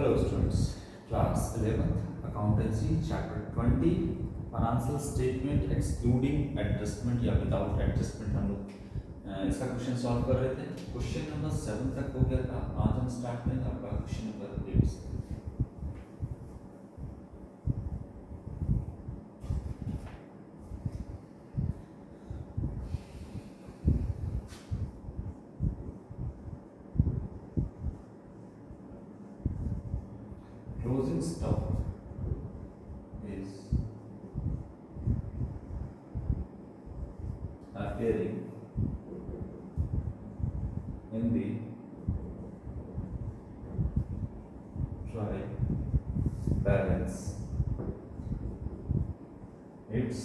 Hello students, class 11th accountancy chapter 20 financial statement excluding adjustment या without adjustment हम लोग इसका क्वेश्चन सॉल्व कर रहे थे। क्वेश्चन नंबर 7 तक हो गया था। आज हम स्टार्ट करेंगे आपका क्वेश्चन नंबर 8 से। Closing stock is appearing in the trial balance. It's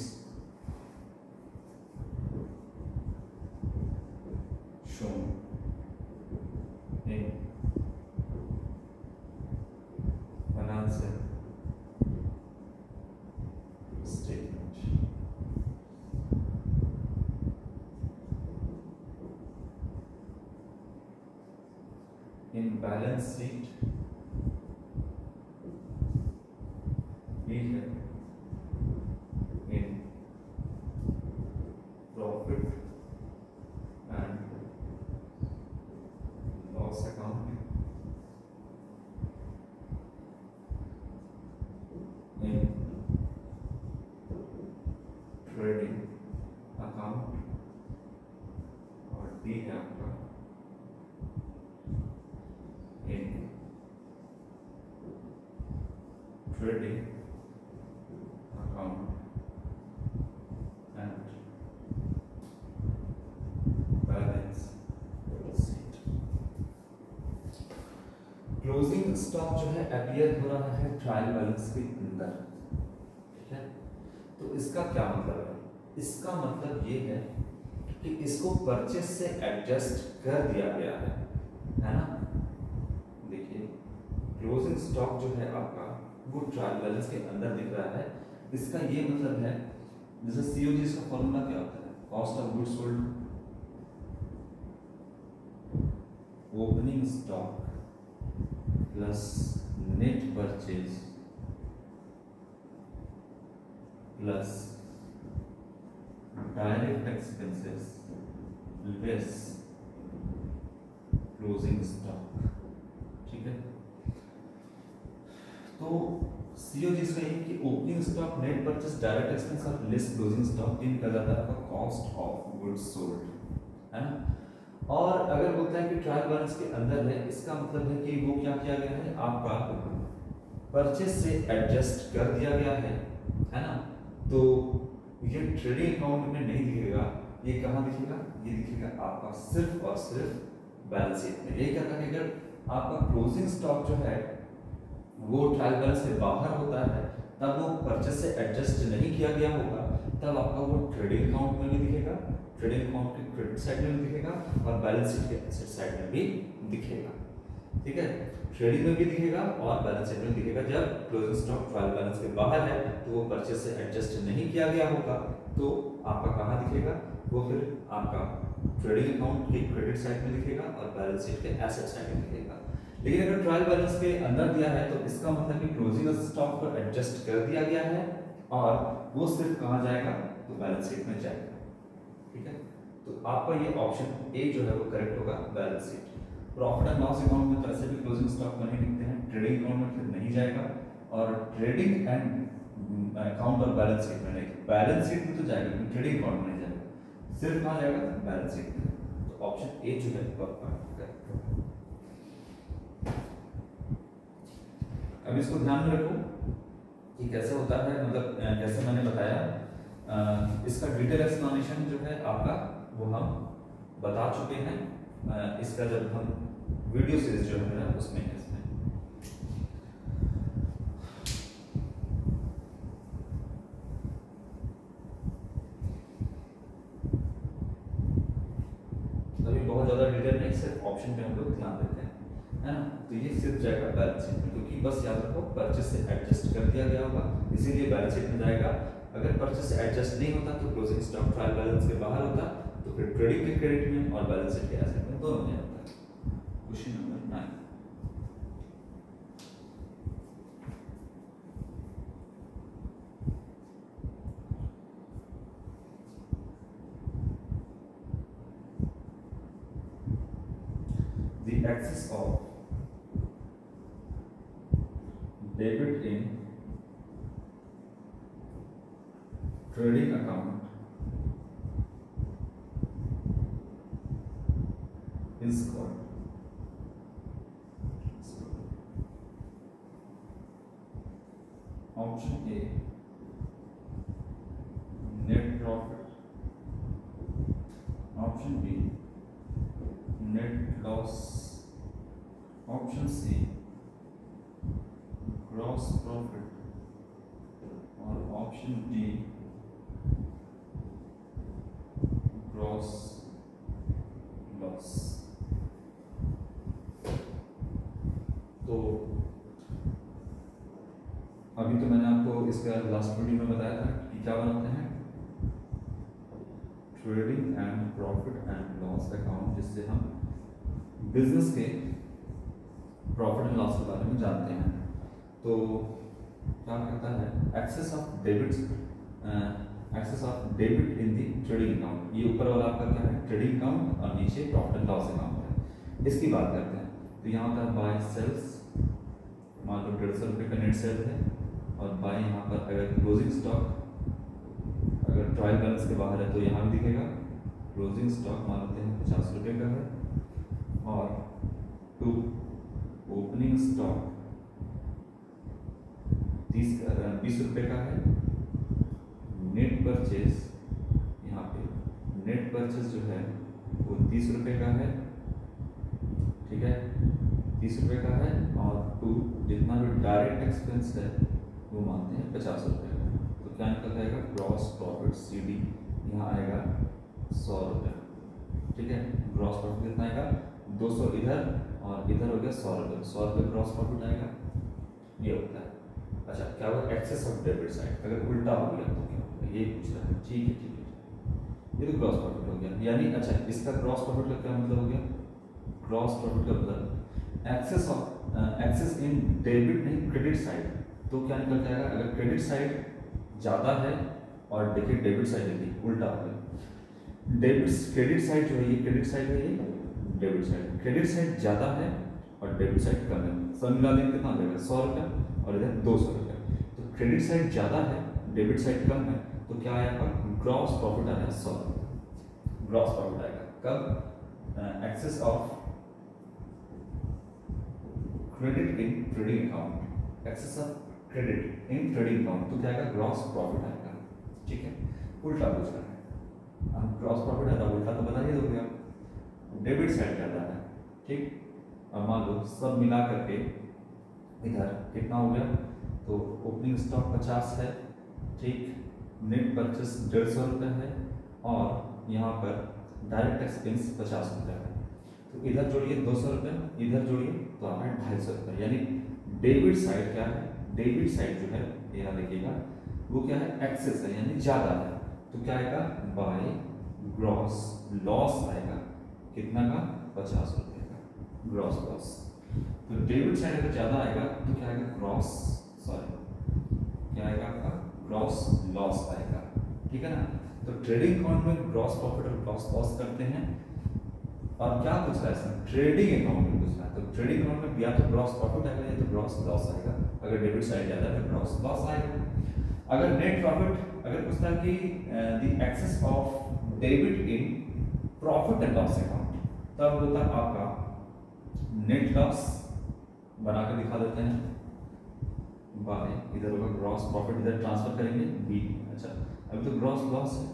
shown in financial statement. In balance sheet we have in profit and loss account, in trading account और डी है आपका in trading account and balance sheet। Closing stock जो है appear हो रहा है trial balance के अंदर, ठीक है। तो इसका क्या मतलब है? इसका मतलब ये है कि इसको परचेज से एडजस्ट कर दिया गया है ना। देखिए क्लोजिंग स्टॉक जो है आपका वो ट्रायल बैलेंस के अंदर दिख रहा है। इसका ये मतलब है, जैसे सीओजी इसका फॉर्मूला क्या होता है? Cost of goods sold opening stock plus net purchase plus direct expenses less closing stock, ठीक है। तो सीओजी इसका ये कि opening stock, net purchase, direct expense और लेस क्लोजिंग स्टॉक इन कर जाता है आपका कॉस्ट ऑफ गुड्स सोल्ड, है ना। और अगर बोलता है कि ट्रायल बैलेंस के अंदर है, इसका मतलब है कि वो क्या किया गया है, आपका परचेज से एडजस्ट कर दिया गया है ना। तो ये ट्रेडिंग अकाउंट में नहीं दिखेगा, ये कहाँ दिखेगा? ये दिखेगा आपका सिर्फ और सिर्फ बैलेंस शीट में। ये क्या था कि अगर आपका क्लोजिंग स्टॉक जो है वो ट्रायल बैलेंस से बाहर होता है, तब वो परचेज से एडजस्ट नहीं किया गया होगा, तब आपका वो ट्रेडिंग अकाउंट में भी दिखेगा, ट्रेडिंग अकाउंट के क्रेडिट साइड में भी दिखेगा और बैलेंस शीट के एसेट साइड में भी दिखेगा, ठीक है। ट्रेडिंग में भी दिखेगा और बैलेंस शीट में दिखेगा। जब क्लोजिंग स्टॉक ट्रायल बैलेंस के बाहर है तो वो परचेज से एडजस्ट नहीं किया गया होगा, तो आपका कहाँ दिखेगा? वो फिर आपका ट्रेडिंग अकाउंट के क्रेडिट साइड में दिखेगा और बैलेंस शीट के एसेट साइड में दिखेगा। लेकिन अगर ट्रायल बैलेंस के अंदर दिया है तो इसका मतलब कि क्लोजिंग स्टॉक को एडजस्ट कर दिया गया है और वो सिर्फ कहाँ जाएगा? तो बैलेंस शीट में जाएगा, ठीक है। तो आपका ये ऑप्शन ए जो है वो करेक्ट होगा, balance sheet. Profit and loss account में तरह से भी क्लोजिंग स्टॉक में नहीं दिखते हैं, ट्रेडिंग अकाउंट में फिर नहीं जाएगा और ट्रेडिंग एंड अकाउंट और बैलेंस शीट में नहीं। बैलेंस शीट में तो जाएगा लेकिन ट्रेडिंग अकाउंट में नहीं जाएगा, सिर्फ कहाँ जाएगा? बैलेंस शीट में। तो ऑप्शन ए जो है वो करेक्ट होगा। अब इसको ध्यान में रखो कि कैसे होता है, मतलब जैसे मैंने बताया इसका डिटेल एक्सप्लेनेशन जो है आपका वो हम बता चुके हैं। इसका जब हम वीडियो सीरीज जो है मेरा उसमें है, इसमें अभी बहुत ज्यादा डिटेल नहीं, सिर्फ ऑप्शन पे हम लोग ध्यान देते हैं, है ना। तो ये सिर्फ जाएगा बैलेंस शीट में, क्योंकि बस याद रखो परचेज से एडजस्ट कर दिया गया होगा, इसीलिए बैलेंस शीट में जाएगा। अगर परचेज से एडजस्ट नहीं होता तो क्लोजिंग स्टॉक ट्रायल बैलेंस के बाहर होता, तो फिर ट्रेडिंग के क्रेडिट में और बैलेंस शीट के एसेट में दोनों में आता है। Question number 9। Excess of debit in trading account is called option A net profit, option B net loss, option C gross profit और option D gross loss। तो अभी तो मैंने आपको इसका लास्ट वीडियो में बताया था कि क्या बनाते हैं trading and profit and loss account, जिससे हम बिजनेस के प्रॉफिट एंड लॉस के बारे में जानते हैं। तो क्या कहता है excess of debit in the trading account. ये ऊपर वाला आपका क्या है ट्रेडिंग अकाउंट और नीचे प्रॉफिट एंड लॉस अकाउंट है। इसकी बात करते हैं तो यहाँ पर बाय सेल्स, मान लो 150 रुपये का नेट सेल है और बाय यहाँ पर अगर क्लोजिंग स्टॉक अगर ट्रायल बैलेंस के बाहर है तो यहाँ भी दिखेगा क्लोजिंग स्टॉक मान लेते हैं 50 रुपये का है और टू ओपनिंग स्टॉक 20 रुपये का है। नेट परचेज यहाँ पे नेट परचेज जो है वो 30 रुपये का है, ठीक है 30 रुपये का है और टू जितना भी डायरेक्ट एक्सपेंस है वो मानते हैं 50 रुपये का। तो क्या निकल जाएगा ग्रॉस प्रॉफिट CD यहाँ आएगा 100 रुपये, ठीक है। ग्रॉस प्रॉफिट कितना आएगा 200 इधर और इधर हो गया 100 रुपये, 100 रुपये ग्रॉस प्रॉफिट आएगा, ये होता है। अच्छा क्या हुआ एक्सेस ऑफ डेबिट साइड, अगर उल्टा हो गया तो क्या होगा ये पूछ रहा है, ठीक है ये तो ग्रॉस प्रॉफिट हो गया। यानी अच्छा इसका ग्रॉस प्रॉफिट का क्या मतलब हो गया, ग्रॉस प्रॉफिट का मतलब एक्सेस इन डेबिट नहीं क्रेडिट साइड। तो क्या निकल जाएगा अगर क्रेडिट साइड ज़्यादा है और देखिए डेबिट साइड देखिए उल्टा हो गया। डेबिट क्रेडिट साइड जो है ये क्रेडिट साइड है, ये डेबिट साइड, क्रेडिट साइड ज़्यादा है और डेबिट साइड कम है। सब मिला देंगे कितना हो जाएगा 100 रुपये और इधर 200 रुपये। तो क्रेडिट साइड ज़्यादा है डेबिट साइड कम है तो क्या आएगा ग्रॉस प्रॉफिट आएगा 100, ग्रॉस प्रॉफिट आएगा कब excess of credit in trading account, excess of credit in trading account तो क्या आएगा ग्रॉस प्रॉफिट आएगा, ठीक है। उल्टा पूछ रहा है, हम ग्रॉस प्रॉफिट है उल्टा तो बता ही दोगे आप, डेबिट साइड ज़्यादा है, ठीक। अब मान लो सब मिला करके इधर कितना हो गया तो ओपनिंग स्टॉक 50 है, ठीक, नेट परचेस 150 रुपये है और यहाँ पर डायरेक्ट एक्सपेंस 50 रुपये है। तो इधर जोड़िए 200 रुपये, इधर जोड़िए तो आ रहा है 250 रुपये। यानी डेबिट साइड क्या है, डेबिट साइड जो है यहाँ देखिएगा वो क्या है एक्सेस है यानी ज़्यादा है। तो क्या आएगा बाय ग्रॉस लॉस आएगा कितना का 50 रुपये का ग्रॉस लॉस। तो डेबिट साइड अगर ज़्यादा आएगा तो क्या आएगा ग्रॉस क्या आएगा आपका ग्रॉस लॉस आएगा, ठीक है ना। तो ट्रेडिंग अकाउंट में ग्रॉस प्रॉफिट और ग्रॉस लॉस करते हैं। और क्या पूछ रहा है इसमें ट्रेडिंग अकाउंट में पूछ रहा है, तो ट्रेडिंग अकाउंट में या तो ग्रॉस प्रॉफिट आएगा या तो ग्रॉस लॉस आएगा। अगर डेबिट साइड ज़्यादा है तो ग्रॉस लॉस आएगा। अगर नेट प्रॉफिट अगर पूछता है कि the excess of debit in profit and loss account तब होता है आपका नेट लॉस बना कर दिखा देते हैं बाय इधर होगा ग्रॉस प्रॉफिट इधर ट्रांसफर करेंगे बी। अच्छा अभी तो ग्रॉस लॉस है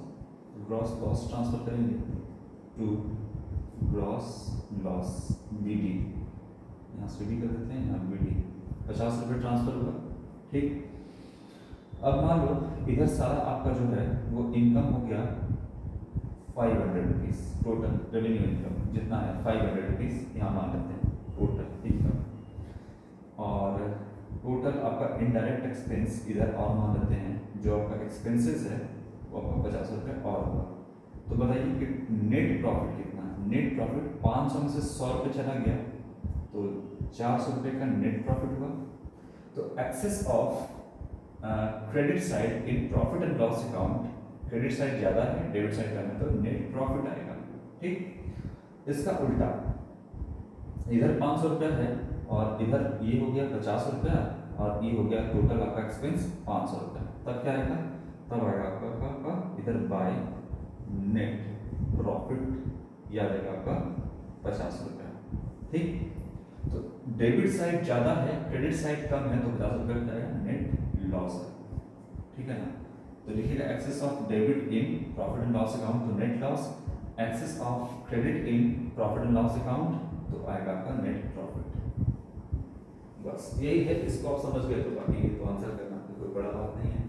तो ग्रॉस लॉस ट्रांसफर करेंगे टू ग्रॉस लॉस BD, यहाँ CD कर देते हैं यहाँ BD 50 रुपये ट्रांसफर हुआ, ठीक। अब मान लो इधर सारा आपका जो है वो इनकम हो गया 500 रुपीज़, टोटल रेवेन्यू इनकम जितना है 500 रुपीज़ यहाँ मान लेते हैं टोटल इनकम। और टोटल आपका इनडायरेक्ट एक्सपेंस इधर और मान लेते हैं जो आपका एक्सपेंसेस है वो आपका 50 रुपये और होगा। तो बताइए कि नेट प्रॉफिट कितना है, नेट प्रॉफिट 500 में से 100 रुपये चला गया तो 400 रुपये का नेट प्रॉफिट हुआ। तो excess of credit side in profit and loss account, credit side ज़्यादा है डेबिट साइड कम है तो नेट प्रॉफिट आएगा, ठीक। इसका उल्टा इधर 500 रुपया है और इधर ये हो गया 50 रुपया और ये हो गया टोटल आपका एक्सपेंस 500 रुपया। तब क्या आएगा, तब आएगा आपका इधर बाय नेट प्रॉफिट, यह आएगा आपका 50 रुपया। ठीक, तो डेबिट साइड ज़्यादा है, क्रेडिट साइड कम है, तो 50 रुपया क्या है, नेट लॉस है। ठीक है ना, तो लिखिएगा excess of debit in profit and loss account तो net loss, excess of credit in profit and loss account तो आएगा आपका नेट प्रॉफिट। बस यही है, इसको आप समझ गए तो बाकी तो आंसर करना कोई बड़ा बात नहीं है।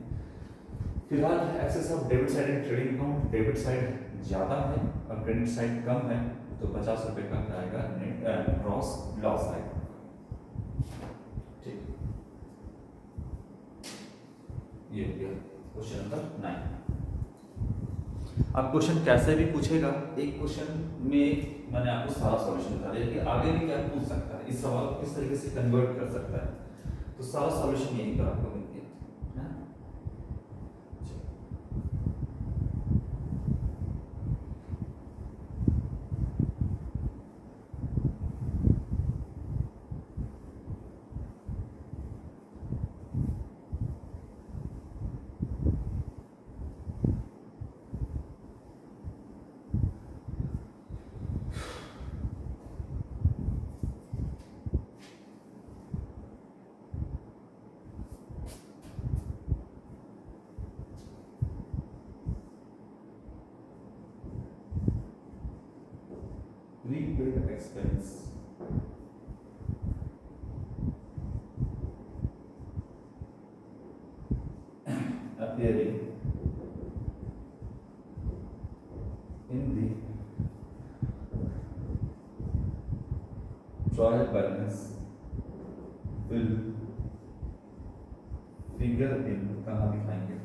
फिलहाल excess of debit side in trading account, debit side ज़्यादा है और क्रेडिट साइड कम है, तो 50 रुपये का आएगा नेट ग्रॉस लॉस आएगा। ठीक, ये हो गया क्वेश्चन नंबर 9। अब क्वेश्चन कैसे भी पूछेगा, एक क्वेश्चन में मैंने आपको सारा सॉल्यूशन बता दिया कि आगे भी क्या पूछ सकता है, इस सवाल को किस तरीके से कन्वर्ट कर सकता है, तो सारा सॉल्यूशन यहीं पर आपको मिल गया है। Prepaid expense appearing in the trial balance will figure in, कहाँ दिखाएंगे,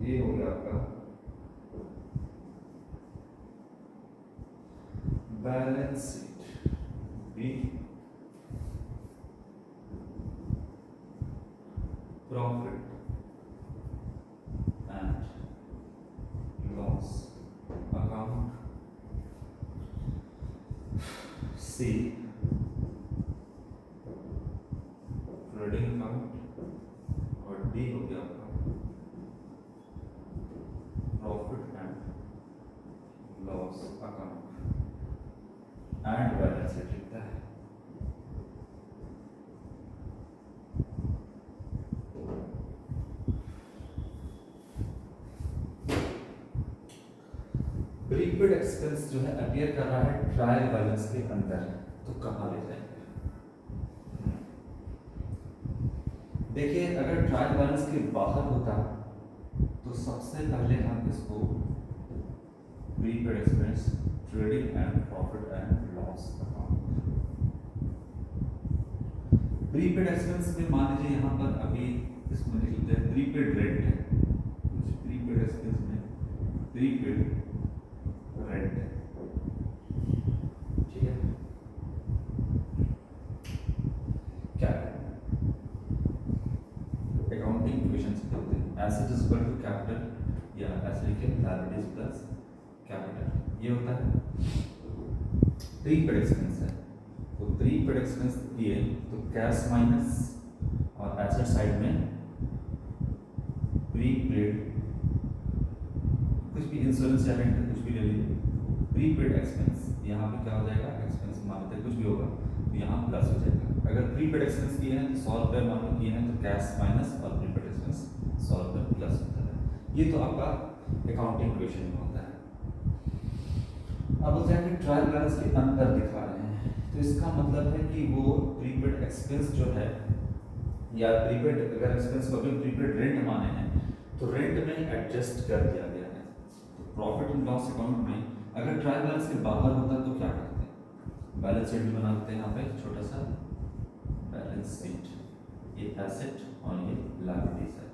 ये हो गया आपका balance sheet B profit and loss account, C trading account और डी हो गया आपका profit and loss account and balance sheet लिखता है। प्रीपेड एक्सपेंस जो है अपीयर कर रहा है ट्रायल बैलेंस के अंदर, तो कहाँ ले जाएंगे? देखिए, अगर ट्रायल बैलेंस के बाहर होता तो सबसे पहले हम इसको prepaid expense trading and profit and loss account, prepaid expense में मान लीजिए यहाँ पर अभी इसमें लिख लेते हैं प्रीपेड रेंट है, प्रीपेड एक्सपेंस में प्रीपेड रेंट है। ठीक है, क्या है अकाउंटिंग इक्वेशन से होते हैं, asset is equal to capital या ऐसे लिखे लायबिलिटीज प्लस कैपिटल, ये होता है प्रीपेड एक्सपेंस है। तो प्रीपेड एक्सपेंस दिए तो कैश माइनस और एसेट साइड में प्रीपेड, कुछ भी इंश्योरेंस या रेंट कुछ भी ले लीजिए, प्रीपेड एक्सपेंस यहाँ पे क्या हो जाएगा, एक्सपेंस मान लेते हैं कुछ भी होगा तो यहाँ प्लस हो जाएगा। अगर प्रीपेड एक्सपेंस किए हैं तो 100 रुपये मान लो किए हैं तो कैश माइनस और प्रीपेड एक्सपेंस 100 रुपये प्लस होता है। ये तो आपका अकाउंटिंग इक्वेशन में होता है। अब बोलते हैं कि ट्रायल बैलेंस के अंदर दिखा रहे हैं, तो इसका मतलब है कि वो प्रीपेड एक्सपेंस जो है या प्रीपेड अगर एक्सपेंस को अभी प्रीपेड रेंट माने हैं तो रेंट में एडजस्ट कर दिया गया है। तो प्रॉफिट एंड लॉस अकाउंट में अगर ट्रायल बैलेंस के बाहर होता तो क्या करते हैं, बैलेंस शीट भी बना देते हैं, यहाँ पे छोटा सा बैलेंस शीट, ये एसेट और ये लायबिलिटी साइड।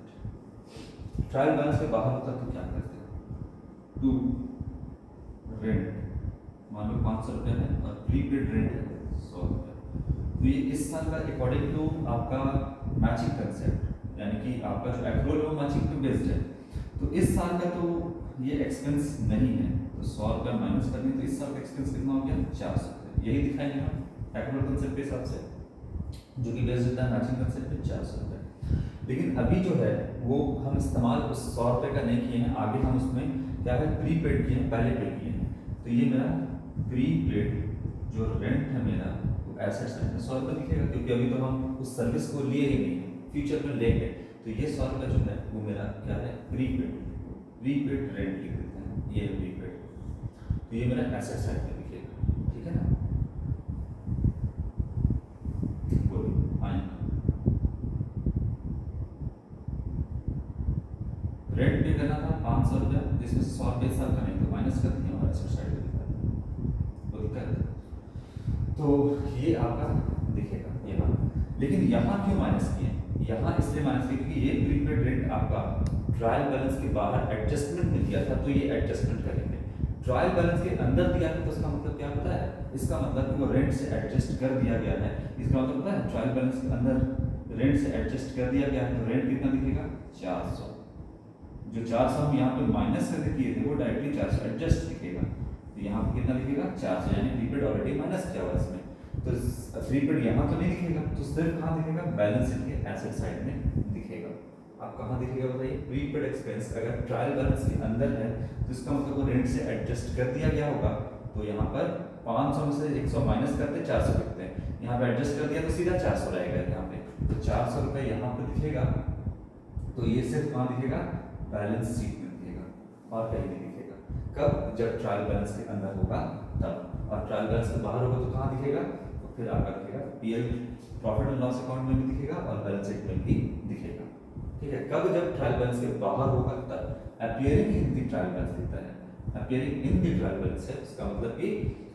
ट्रायल बैलेंस के बाहर होता तो क्या करते हैं, टू रेंट मान लो 500 रुपये है और प्रीपेड रेंट है 100 रुपये, तो ये इस साल का अकॉर्डिंग टू आपका मैचिंग कंसेप्ट, यानी कि आपका जो एक्रूअल वो मैचिंग पे बेस्ड है, तो इस साल का तो ये एक्सपेंस नहीं है, तो 100 रुपये माइनस करनी, तो इस साल का एक्सपेंस कितना हो गया 400 रुपये। यही दिखाएंगे हम एक्चुअल कंसेप्ट के हिसाब से, जो कि बेस्ड होता है मैचिंग कंसेप्ट पे 400 रुपये। लेकिन अभी जो है वो हम इस्तेमाल उस 100 रुपये का नहीं किए हैं, आगे हम उसमें क्या है प्रीपेड किए हैं, पहले पे किए हैं। तो ये मेरा प्रीपेड जो रेंट है मेरा वो एसेट साइड में 100 रुपये दिखेगा, क्योंकि अभी तो हम उस सर्विस को लिए ही नहीं है, फ्यूचर में लेंगे। तो ये 100 रुपये जो है वो मेरा क्या है प्रीपेड रेंट लिख देते हैं, ये प्रीपेड। तो ये मेरा एसेट साइड में दिखेगा, ठीक है ना। रेंट पे करना था 500 रुपया, जिसमें से 100 रुपये साल का नहीं, तो माइनस कर दिया और एसेट साइड में दिखा दिया, तो दिक्कत। तो ये आपका दिखेगा यहाँ। लेकिन यहाँ क्यों माइनस किए? यहाँ इसलिए माइनस किए क्योंकि ये प्रीपेड रेंट आपका ट्रायल बैलेंस के बाहर एडजस्टमेंट में दिया था, तो ये एडजस्टमेंट करेंगे। ट्रायल बैलेंस के अंदर दिया था तो इसका मतलब क्या पता है? इसका मतलब कि वो रेंट से एडजस्ट कर दिया गया है। इसका मतलब पता है? ट्रायल बैलेंस के अंदर रेंट से एडजस्ट कर दिया गया है, तो रेंट कितना दिखेगा 400। जो 400 हम यहाँ पे माइनस करके किए थे वो डायरेक्टली 400 एडजस्ट दिखेगा, तो यहाँ पे कितना दिखेगा 400, यानी प्रीपेड ऑलरेडी माइनस किया हुआ इसमें। तो प्रीपेड यहाँ तो नहीं दिखेगा, तो सिर्फ कहाँ दिखेगा? बैलेंस शीट के एसेट साइड में दिखेगा। आप कहाँ दिखेगा बताइए? प्रीपेड एक्सपेंस अगर ट्रायल बैलेंस के अंदर है तो इसका मतलब वो रेंट से एडजस्ट कर दिया गया होगा, तो यहाँ पर 500 में से 100 माइनस करते 400 लिखते हैं, यहाँ पे एडजस्ट कर दिया तो सीधा 400 रहेगा यहाँ पे, तो 400 रुपये यहाँ पे दिखेगा। तो ये सिर्फ कहाँ दिखेगा? बैलेंस शीट में दिखेगा और कहीं नहीं दिखेगा। कब? जब ट्रायल बैलेंस के अंदर होगा तब, और ट्रायल बैलेंस के बाहर होगा तो कहाँ दिखेगा? तो फिर आपका दिखेगा PL profit and loss account में भी दिखेगा और बैलेंस शीट में भी दिखेगा, ठीक है। कब? जब ट्रायल बैलेंस के बाहर होगा तब। Appearing in the trial balance दिखता है, appearing in the trial balance है, इसका मतलब कि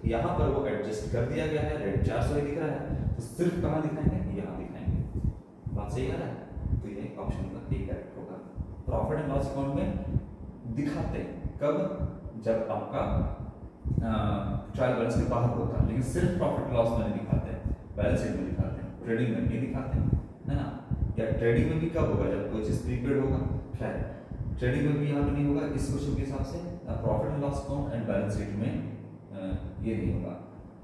यहाँ पर वो एडजस्ट कर दिया गया है, रेट 400 ही दिख रहा है, तो सिर्फ कहाँ दिखाएंगे? यहाँ दिखाएंगे। बात सही आ रहा है? तो ये ऑप्शन नंबर ए करेक्ट होगा। प्रॉफिट एंड लॉस अकाउंट में दिखाते हैं कब? जब आपका ट्रायल बैलेंस के बाहर होता है, लेकिन सिर्फ प्रॉफिट लॉस में नहीं दिखाते हैं, बैलेंस शीट में दिखाते हैं, ट्रेडिंग में नहीं दिखाते हैं, है ना। या ट्रेडिंग में भी कब होगा? जब कोई चीज प्रीपेड होगा। खैर ट्रेडिंग में भी यहाँ पे नहीं होगा इस क्वेश्चन के हिसाब से। Profit and loss account and balance sheet में ये नहीं होगा,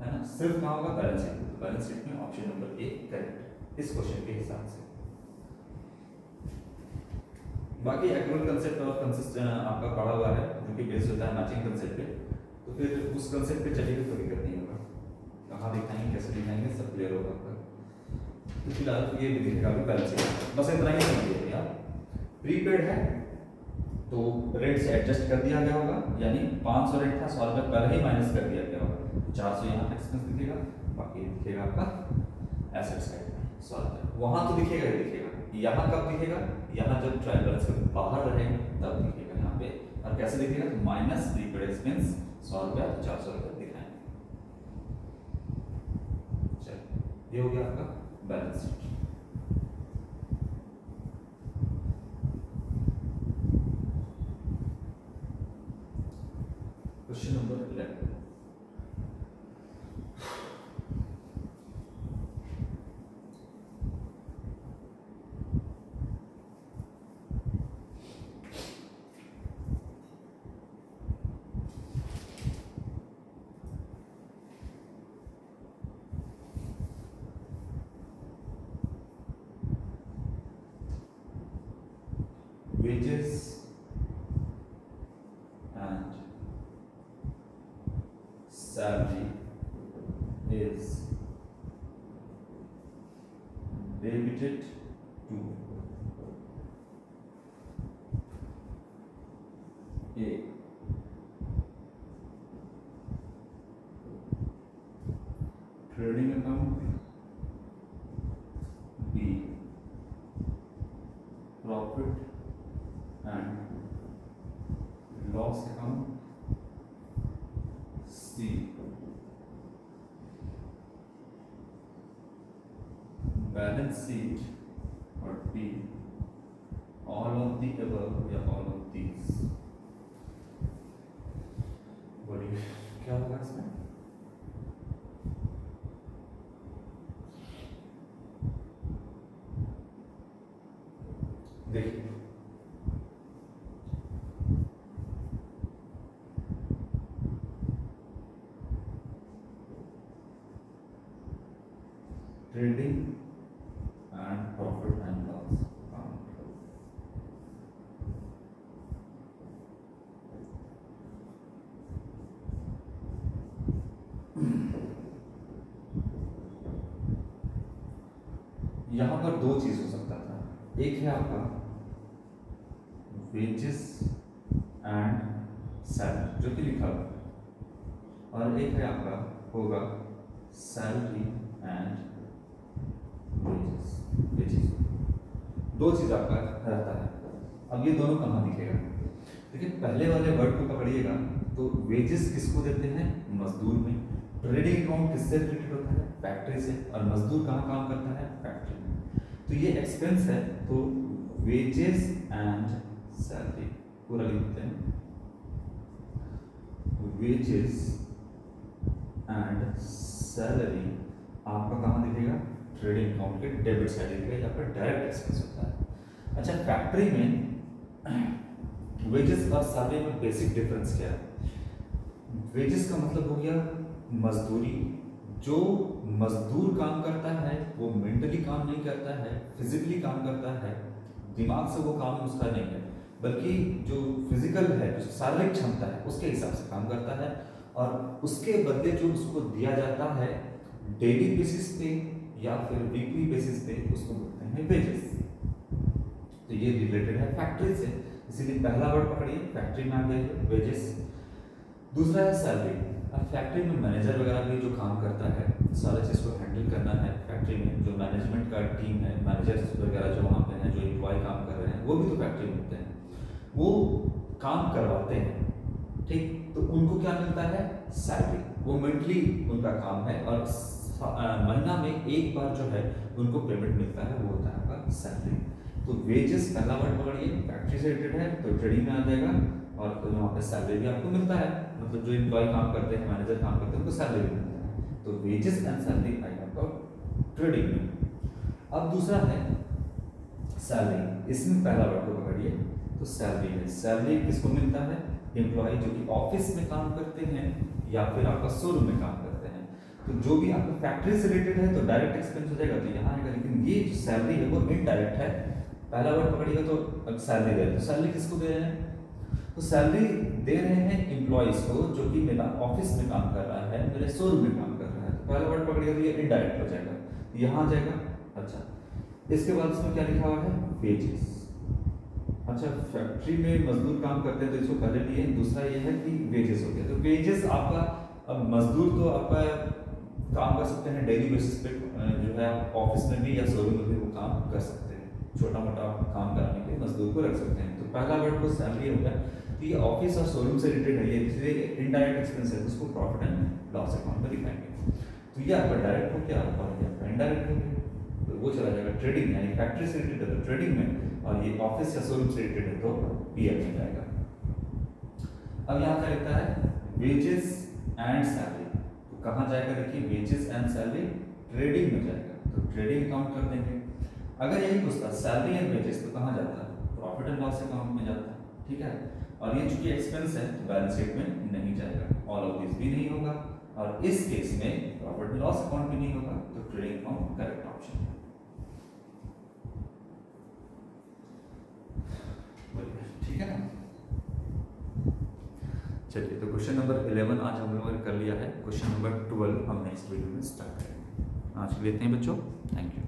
है ना। सिर्फ कहाँ होगा? Balance sheet. तो बैलेंस शीट में ऑप्शन नंबर ए करेक्ट इस क्वेश्चन के हिसाब से। बाकी एक्चुअल कंसेप्ट और कंसिस्टेंट आपका पढ़ा हुआ है, जो कि बेस्ड होता है मैचिंग कंसेप्ट पे, तो फिर उस कंसेप्ट पे चलिए, कोई दिक्कत नहीं होगा। कहाँ दिखाएंगे, कैसे दिखाएंगे, सब क्लियर होगा आपका। तो फिलहाल ये भी दिखेगा अभी बैलेंस शीट, बस इतना ही समझिए यार। प्रीपेड है तो रेट से एडजस्ट कर दिया गया होगा, यानी 500 रेट था, 100 रुपये पहले ही माइनस कर दिया गया होगा, 400 यहाँ पे एक्सपेंस दिखेगा, बाकी दिखेगा आपका एसेट साइड में 100 रुपये। वहाँ तो दिखेगा ही दिखेगा। यहाँ कब दिखेगा? यहाँ जब ट्रायल बैलेंस के बाहर रहेगा तब दिखेगा यहाँ पे। और कैसे दिखेगा? तो माइनस प्रीपेड एक्सपेंस 100 रुपया, 400 रुपये दिखाएंगे। चलिए ये हो गया आपका balance sheet. Question number 11। Wages and salary is debited to A trading account, B profit and loss account, C balance sheet, or D all of the above या all of these। बोलिए क्या होगा इसमें? देखिए and profit and loss account. यहां पर दो चीज हो सकता था, एक है आपका वेजेस एंड सैलरी जो कि लिखा हुआ है, और एक है आपका होगा सैलरी एंड वेजेस। ये चीज दो चीज आपका रहता है। अब ये दोनों कहाँ दिखेगा? देखिए पहले वाले वर्ड को पकड़िएगा तो वेजेस किसको देते हैं? मजदूर में। ट्रेडिंग अकाउंट किससे रिलेटेड होता है? फैक्ट्री से। और मजदूर कहाँ काम करता है? फैक्ट्री में। तो ये एक्सपेंस है, तो वेजेस एंड सैलरी पूरा लिख देते हैं, वेजेस एंड सैलरी आपका कहाँ दिखेगा? ट्रेडिंग अकाउंट के डेबिट साइड दिखेगा, यहाँ पर डायरेक्ट एक्सपेंस होता है। अच्छा, फैक्ट्री में वेजेस और सैलरी में बेसिक डिफरेंस क्या है? वेजेस का मतलब हो गया मजदूरी। जो मजदूर काम करता है वो मेंटली काम नहीं करता है, फिजिकली काम करता है, दिमाग से वो काम उसका नहीं है, बल्कि जो फिजिकल है, जो शारीरिक क्षमता है उसके हिसाब से काम करता है, और उसके बदले जो उसको दिया जाता है डेली बेसिस पे या फिर वीकली बेसिस पे, उसको बोलते हैं वेजेस। तो ये रिलेटेड है फैक्ट्री से, इसीलिए पहला वर्ड पकड़िए, फैक्ट्री में आ गया वेजेस। दूसरा है सैलरी। अब फैक्ट्री में मैनेजर वगैरह भी जो काम करता है, सारे चीज़ को हैंडल करना है फैक्ट्री में, जो मैनेजमेंट का टीम है, मैनेजर्स वगैरह जो वहाँ पे हैं, जो एम्प्लॉय काम कर रहे हैं, वो भी तो फैक्ट्री में होते हैं, वो काम करवाते हैं, ठीक? तो उनको क्या मिलता है? सैलरी। वो मंथली उनका काम है, और महीना में एक बार जो है उनको पेमेंट मिलता है, वो होता है आपका सैलरी। तो वेजेस पहला वर्ड पकड़िए, फैक्ट्री से रिलेटेड है तो ट्रेडिंग में आ जाएगा, और तो वहाँ पे सैलरी भी आपको मिलता है, मतलब जो एम्प्लॉय काम करते हैं, मैनेजर काम करते हैं, उनको सैलरी भी मिलता है। तो वेजेस एंड सैलरी आएगा आपका ट्रेडिंग में। अब दूसरा है सैलरी, इसमें पहला वर्ड को पकड़िए, तो सैलरी है। सैलरी किसको मिलता है? एम्प्लॉय जो कि ऑफिस में काम करते हैं या फिर आपका शोरूम में काम करते हैं। तो जो भी आपका फैक्ट्री से रिलेटेड है तो डायरेक्ट एक्सपेंस हो जाएगा, तो यहाँ आएगा। लेकिन ये जो सैलरी है वो इनडायरेक्ट है। पहला वर्ड पकड़िएगा तो सैलरी दे रहे हैं, तो सैलरी किसको दे रहे हैं? तो सैलरी दे रहे हैं एम्प्लॉइज को जो कि मेरा ऑफिस में काम कर रहा है, मेरे शोरूम में काम कर रहा है। तो पहला वर्ड पकड़िएगा तो ये इनडायरेक्ट हो जाएगा, यहाँ आ जाएगा। अच्छा, इसके बाद इसमें क्या लिखा हुआ है? वेजेस। अच्छा, फैक्ट्री में मजदूर काम करते हैं तो इसको पहले लिए, दूसरा ये है कि वेजेस हो गया। तो वेजेस आपका, अब मजदूर तो आपका काम कर सकते हैं डेली बेसिस पे, जो है आप ऑफिस में भी या शोरूम में भी वो काम कर सकते हैं, छोटा मोटा काम कराने के लिए मजदूर को रख सकते हैं। तो पहला वर्ड को सैलरी हो गया, तो ये ऑफिस और शोरूम से रिलेटेड है, ये इसलिए इनडायरेक्ट एक्सपेंस है, उसको प्रॉफिट एंड लॉस अकाउंट में दिखाएंगे। तो ये आपका डायरेक्ट हो गया और ये आपका इनडायरेक्ट हो गया, तो वो चला जाएगा ट्रेडिंग, यानी फैक्ट्री से रिलेटेड है तो ट्रेडिंग में, और ये ऑफिस या शोरूम से रिलेटेड है तो पीएल में जाएगा। अब यहाँ क्या लिखता है? वेजेस एंड सैलरी, तो कहाँ जाएगा? देखिए वेजेस एंड सैलरी ट्रेडिंग में जाएगा, तो ट्रेडिंग अकाउंट कर देंगे। अगर यही पूछता सैलरी एंड वेजेस तो कहाँ जाता है? प्रॉफिट एंड लॉस अकाउंट में जाता है, ठीक है। और ये चूंकि एक्सपेंस है तो बैलेंस शीट में नहीं जाएगा, ऑल ऑफ दिस भी नहीं होगा, और इस केस में प्रॉफिट एंड लॉस अकाउंट भी नहीं होगा, तो ट्रेडिंग अकाउंट करेक्ट ऑप्शन है। ठीक है ना? चलिए, तो क्वेश्चन नंबर 11 आज हम लोगों ने कर लिया है। क्वेश्चन नंबर 12 हम नेक्स्ट वीडियो में स्टार्ट करेंगे। आज के लिए इतने ही बच्चों, थैंक यू।